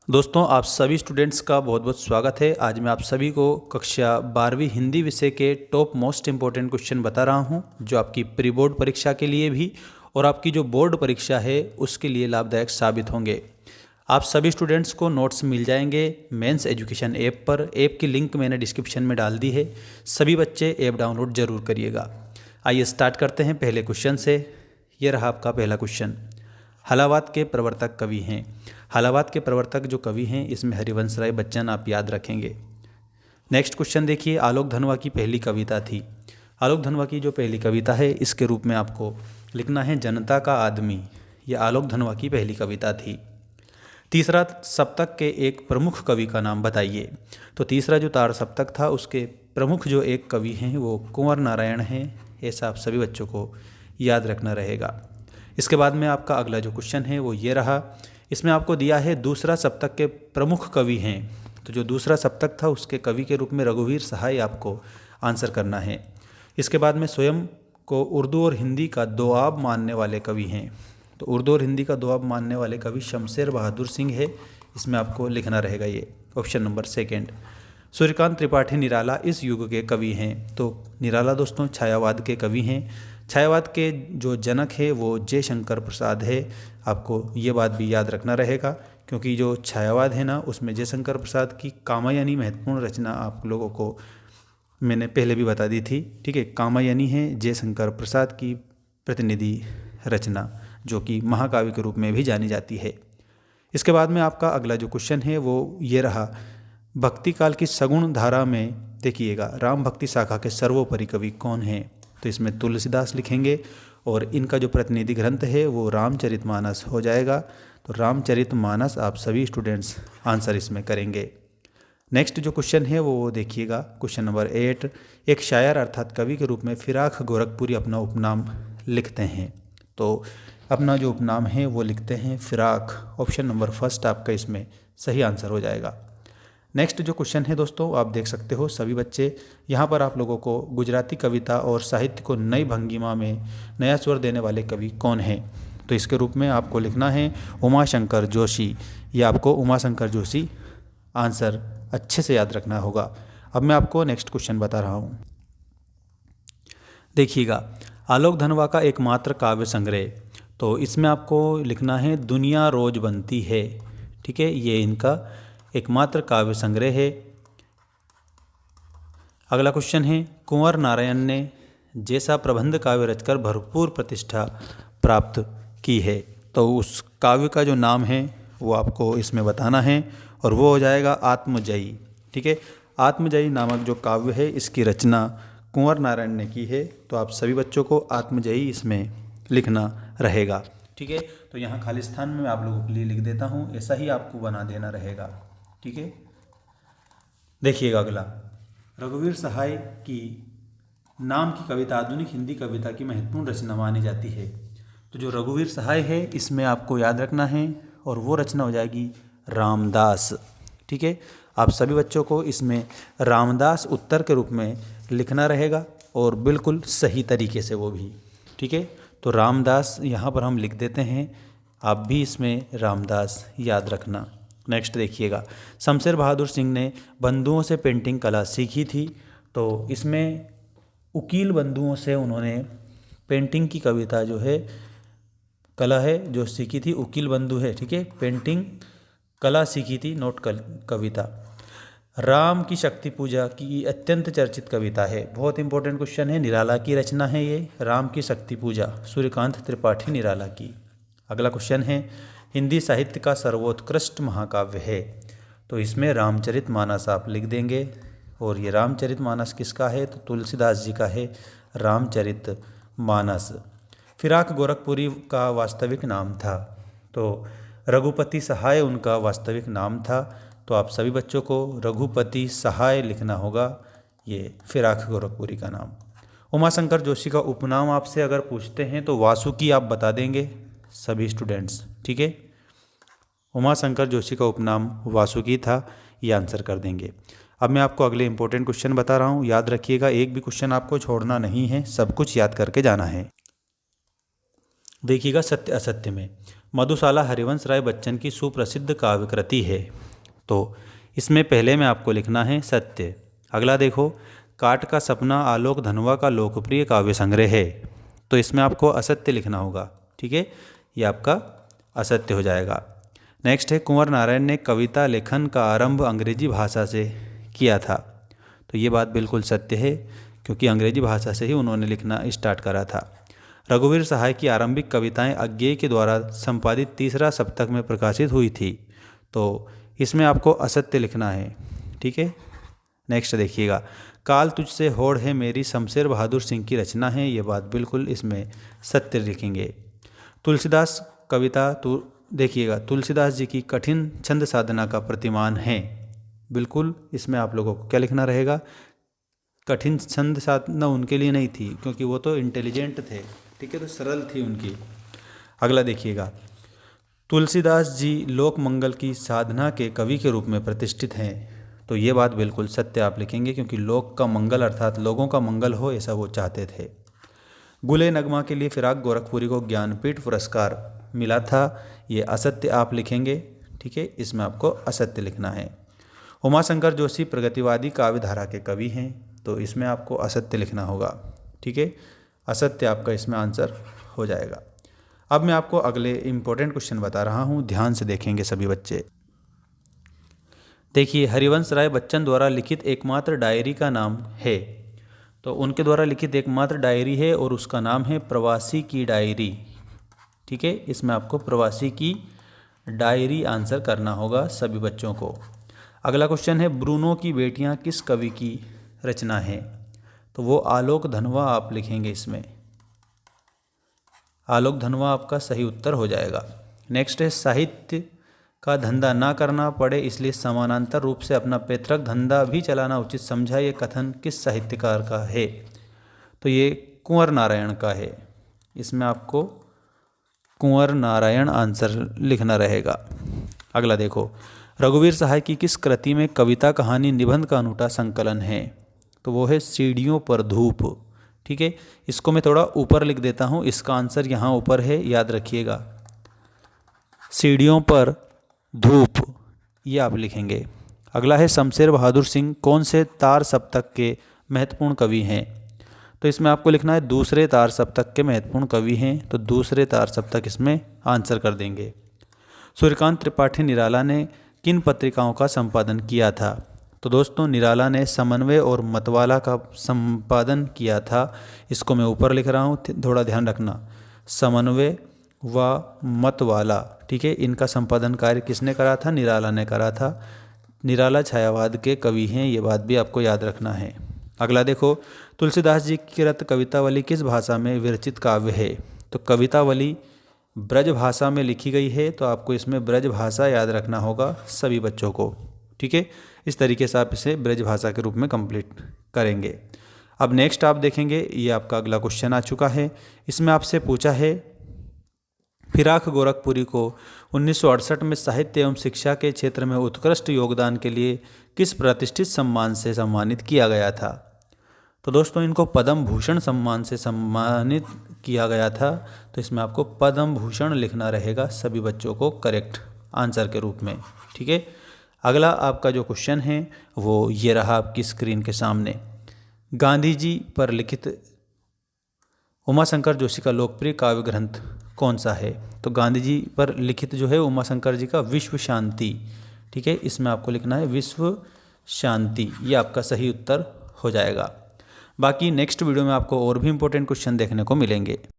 दोस्तों, आप सभी स्टूडेंट्स का बहुत बहुत स्वागत है। आज मैं आप सभी को कक्षा 12वीं हिंदी विषय के टॉप मोस्ट इम्पोर्टेंट क्वेश्चन बता रहा हूं, जो आपकी प्री बोर्ड परीक्षा के लिए भी और आपकी जो बोर्ड परीक्षा है उसके लिए लाभदायक साबित होंगे। आप सभी स्टूडेंट्स को नोट्स मिल जाएंगे मेंस एजुकेशन ऐप पर। ऐप की लिंक मैंने डिस्क्रिप्शन में डाल दी है। सभी बच्चे ऐप डाउनलोड ज़रूर करिएगा। आइए स्टार्ट करते हैं पहले क्वेश्चन से। ये रहा आपका पहला क्वेश्चन। हलावाद के प्रवर्तक कवि हैं। हलावाद के प्रवर्तक जो कवि हैं इसमें हरिवंश राय बच्चन आप याद रखेंगे। नेक्स्ट क्वेश्चन देखिए, आलोक धनवा की पहली कविता थी। आलोक धनवा की जो पहली कविता है इसके रूप में आपको लिखना है जनता का आदमी। यह आलोक धनवा की पहली कविता थी। तीसरा, सप्तक के एक प्रमुख कवि का नाम बताइए। तो तीसरा जो तार सप्तक था उसके प्रमुख जो एक कवि हैं वो कुंवर नारायण हैं। ऐसा आप सभी बच्चों को याद रखना रहेगा। इसके बाद में आपका अगला जो क्वेश्चन है वो ये रहा। इसमें आपको दिया है दूसरा सप्तक के प्रमुख कवि हैं। तो जो दूसरा सप्तक था उसके कवि के रूप में रघुवीर सहाय आपको आंसर करना है। इसके बाद में स्वयं को उर्दू और हिंदी का दोआब मानने वाले कवि हैं। तो उर्दू और हिंदी का दोआब मानने वाले कवि शमशेर बहादुर सिंह है। इसमें आपको लिखना रहेगा ये option number second. Suryakant Tripathi Nirala इस युग के कवि हैं। तो निराला दोस्तों छायावाद के कवि हैं। छायावाद के जो जनक है वो जयशंकर प्रसाद है। आपको ये बात भी याद रखना रहेगा, क्योंकि जो छायावाद है ना उसमें जयशंकर प्रसाद की कामायनी महत्वपूर्ण रचना आप लोगों को मैंने पहले भी बता दी थी। ठीक है, कामायनी है जयशंकर प्रसाद की प्रतिनिधि रचना, जो कि महाकाव्य के रूप में भी जानी जाती है। इसके बाद में आपका अगला जो क्वेश्चन है वो ये रहा। भक्ति काल की सगुण धारा में देखिएगा राम भक्ति शाखा के सर्वोपरि कवि कौन हैं। तो इसमें तुलसीदास लिखेंगे और इनका जो प्रतिनिधि ग्रंथ है वो रामचरितमानस हो जाएगा। तो रामचरितमानस आप सभी स्टूडेंट्स आंसर इसमें करेंगे। नेक्स्ट जो क्वेश्चन है वो देखिएगा, क्वेश्चन नंबर 8। एक शायर अर्थात कवि के रूप में फिराक गोरखपुरी अपना उपनाम लिखते हैं। तो अपना जो उपनाम है वो लिखते हैं फिराक। ऑप्शन नंबर फर्स्ट आपका इसमें सही आंसर हो जाएगा। नेक्स्ट जो क्वेश्चन है दोस्तों आप देख सकते हो सभी बच्चे, यहाँ पर आप लोगों को गुजराती कविता और साहित्य को नई भंगिमा में नया स्वर देने वाले कवि कौन हैं। तो इसके रूप में आपको लिखना है उमाशंकर जोशी। ये आपको उमाशंकर जोशी आंसर अच्छे से याद रखना होगा। अब मैं आपको नेक्स्ट क्वेश्चन बता रहा हूँ। देखिएगा, आलोक धनवा का एकमात्र काव्य संग्रह। तो इसमें आपको लिखना है दुनिया रोज बनती है। ठीक है, ये इनका एकमात्र काव्य संग्रह है। अगला क्वेश्चन है, कुंवर नारायण ने जैसा प्रबंध काव्य रचकर भरपूर प्रतिष्ठा प्राप्त की है। तो उस काव्य का जो नाम है वो आपको इसमें बताना है और वो हो जाएगा आत्मजयी। ठीक है, आत्मजयी नामक जो काव्य है इसकी रचना कुंवर नारायण ने की है। तो आप सभी बच्चों को आत्मजयी इसमें लिखना रहेगा। ठीक है, तो यहाँ खाली स्थान में मैं आप लोगों के लिए लिख देता हूँ, ऐसा ही आपको बना देना रहेगा। ठीक है, देखिएगा अगला, रघुवीर सहाय की नाम की कविता आधुनिक हिंदी कविता की महत्वपूर्ण रचना मानी जाती है। तो जो रघुवीर सहाय है इसमें आपको याद रखना है और वो रचना हो जाएगी रामदास। ठीक है, आप सभी बच्चों को इसमें रामदास उत्तर के रूप में लिखना रहेगा और बिल्कुल सही तरीके से वो भी। ठीक है, तो रामदास यहाँ पर हम लिख देते हैं, आप भी इसमें रामदास याद रखना। नेक्स्ट देखिएगा, शमशेर बहादुर सिंह ने बंधुओं से पेंटिंग कला सीखी थी। तो इसमें उकील बंधुओं से उन्होंने पेंटिंग की कविता जो है कला है जो सीखी थी, उकील बंधु है। ठीक है, पेंटिंग कला सीखी थी, नोट कविता। राम की शक्ति पूजा की अत्यंत चर्चित कविता है। बहुत इंपॉर्टेंट क्वेश्चन है, निराला की रचना है ये, राम की शक्ति पूजा, सूर्यकांत त्रिपाठी निराला की। अगला क्वेश्चन है, हिंदी साहित्य का सर्वोत्कृष्ट महाकाव्य है। तो इसमें रामचरितमानस आप लिख देंगे और ये रामचरितमानस किसका है, तो तुलसीदास जी का है रामचरितमानस। फिराक गोरखपुरी का वास्तविक नाम था। तो रघुपति सहाय उनका वास्तविक नाम था। तो आप सभी बच्चों को रघुपति सहाय लिखना होगा, ये फिराक गोरखपुरी का नाम। उमाशंकर जोशी का उपनाम आपसे अगर पूछते हैं तो वासुकी आप बता देंगे सभी स्टूडेंट्स। ठीक है, उमाशंकर जोशी का उपनाम वासुकी था, ये आंसर कर देंगे। अब मैं आपको अगले इंपॉर्टेंट क्वेश्चन बता रहा हूँ, याद रखिएगा एक भी क्वेश्चन आपको छोड़ना नहीं है, सब कुछ याद करके जाना है। देखिएगा, सत्य असत्य में मधुशाला हरिवंश राय बच्चन की सुप्रसिद्ध काव्य कृति है। तो इसमें पहले में आपको लिखना है सत्य। अगला देखो, काट का सपना आलोक धनवा का लोकप्रिय काव्य संग्रह है। तो इसमें आपको असत्य लिखना होगा। ठीक है, ये आपका असत्य हो जाएगा। नेक्स्ट है, कुंवर नारायण ने कविता लेखन का आरंभ अंग्रेजी भाषा से किया था। तो ये बात बिल्कुल सत्य है, क्योंकि अंग्रेजी भाषा से ही उन्होंने लिखना स्टार्ट करा था। रघुवीर सहाय की आरंभिक कविताएं अज्ञेय के द्वारा संपादित तीसरा सप्तक में प्रकाशित हुई थी। तो इसमें आपको असत्य लिखना है। ठीक है, नेक्स्ट देखिएगा, काल तुझसे होड़ है मेरी शमशेर बहादुर सिंह की रचना है। ये बात बिल्कुल इसमें सत्य लिखेंगे। तुलसीदास कविता तो देखिएगा, तुलसीदास जी की कठिन छंद साधना का प्रतिमान है। बिल्कुल इसमें आप लोगों को क्या लिखना रहेगा, कठिन छंद साधना उनके लिए नहीं थी, क्योंकि वो तो इंटेलिजेंट थे। ठीक है, तो सरल थी उनकी। अगला देखिएगा, तुलसीदास जी लोक मंगल की साधना के कवि के रूप में प्रतिष्ठित हैं। तो ये बात बिल्कुल सत्य आप लिखेंगे, क्योंकि लोक का मंगल अर्थात लोगों का मंगल हो, ऐसा वो चाहते थे। गुले नगमा के लिए फिराक गोरखपुरी को ज्ञानपीठ पुरस्कार मिला था। ये असत्य आप लिखेंगे। ठीक है, इसमें आपको असत्य लिखना है। उमाशंकर जोशी प्रगतिवादी काव्य धारा के कवि हैं। तो इसमें आपको असत्य लिखना होगा। ठीक है, असत्य आपका इसमें आंसर हो जाएगा। अब मैं आपको अगले इम्पोर्टेंट क्वेश्चन बता रहा हूँ, ध्यान से देखेंगे सभी बच्चे। देखिए, हरिवंश राय बच्चन द्वारा लिखित एकमात्र डायरी का नाम है। तो उनके द्वारा लिखित एकमात्र डायरी है और उसका नाम है प्रवासी की डायरी। ठीक है, इसमें आपको प्रवासी की डायरी आंसर करना होगा सभी बच्चों को। अगला क्वेश्चन है, ब्रूनो की बेटियां किस कवि की रचना है। तो वो आलोक धनवा आप लिखेंगे। इसमें आलोक धनवा आपका सही उत्तर हो जाएगा। नेक्स्ट है, साहित्य का धंधा ना करना पड़े इसलिए समानांतर रूप से अपना पैतृक धंधा भी चलाना उचित समझा। ये कथन किस साहित्यकार का है। तो ये कुंवर नारायण का है। इसमें आपको कुंवर नारायण आंसर लिखना रहेगा। अगला देखो, रघुवीर सहाय की किस कृति में कविता कहानी निबंध का अनूठा संकलन है। तो वो है सीढ़ियों पर धूप। ठीक है, इसको मैं थोड़ा ऊपर लिख देता हूँ, इसका आंसर यहाँ ऊपर है, याद रखिएगा। सीढ़ियों पर धूप, ये आप लिखेंगे। अगला है, शमशेर बहादुर सिंह कौन से तार सप्तक के महत्वपूर्ण कवि हैं। तो इसमें आपको लिखना है दूसरे तार सप्तक के महत्वपूर्ण कवि हैं। तो दूसरे तार सप्तक इसमें आंसर कर देंगे। सूर्यकांत त्रिपाठी निराला ने किन पत्रिकाओं का संपादन किया था। तो दोस्तों, निराला ने समन्वय और मतवाला का संपादन किया था। इसको मैं ऊपर लिख रहा हूँ, थोड़ा ध्यान रखना। समन्वय व मतवाला, ठीक है, इनका संपादन कार्य किसने करा था, निराला ने करा था। निराला छायावाद के कवि हैं, ये बात भी आपको याद रखना है। अगला देखो, तुलसीदास जी की कृत कवितावली किस भाषा में विरचित काव्य है। तो कवितावली ब्रज भाषा में लिखी गई है। तो आपको इसमें ब्रज भाषा याद रखना होगा सभी बच्चों को। ठीक है, इस तरीके से आप इसे ब्रज भाषा के रूप में कंप्लीट करेंगे। अब नेक्स्ट आप देखेंगे, ये आपका अगला क्वेश्चन आ चुका है। इसमें आपसे पूछा है, फिराक गोरखपुरी को 1968 में साहित्य एवं शिक्षा के क्षेत्र में उत्कृष्ट योगदान के लिए किस प्रतिष्ठित सम्मान से सम्मानित किया गया था। तो दोस्तों, इनको पद्म भूषण सम्मान से सम्मानित किया गया था। तो इसमें आपको पद्म भूषण लिखना रहेगा सभी बच्चों को करेक्ट आंसर के रूप में। ठीक है, अगला आपका जो क्वेश्चन है वो ये रहा आपकी स्क्रीन के सामने। गांधी जी पर लिखित उमाशंकर जोशी का लोकप्रिय काव्य ग्रंथ कौन सा है। तो गांधी जी पर लिखित जो है उमाशंकर जी का विश्व शांति। ठीक है, इसमें आपको लिखना है विश्व शांति, ये आपका सही उत्तर हो जाएगा। बाकी नेक्स्ट वीडियो में आपको और भी इंपॉर्टेंट क्वेश्चन देखने को मिलेंगे।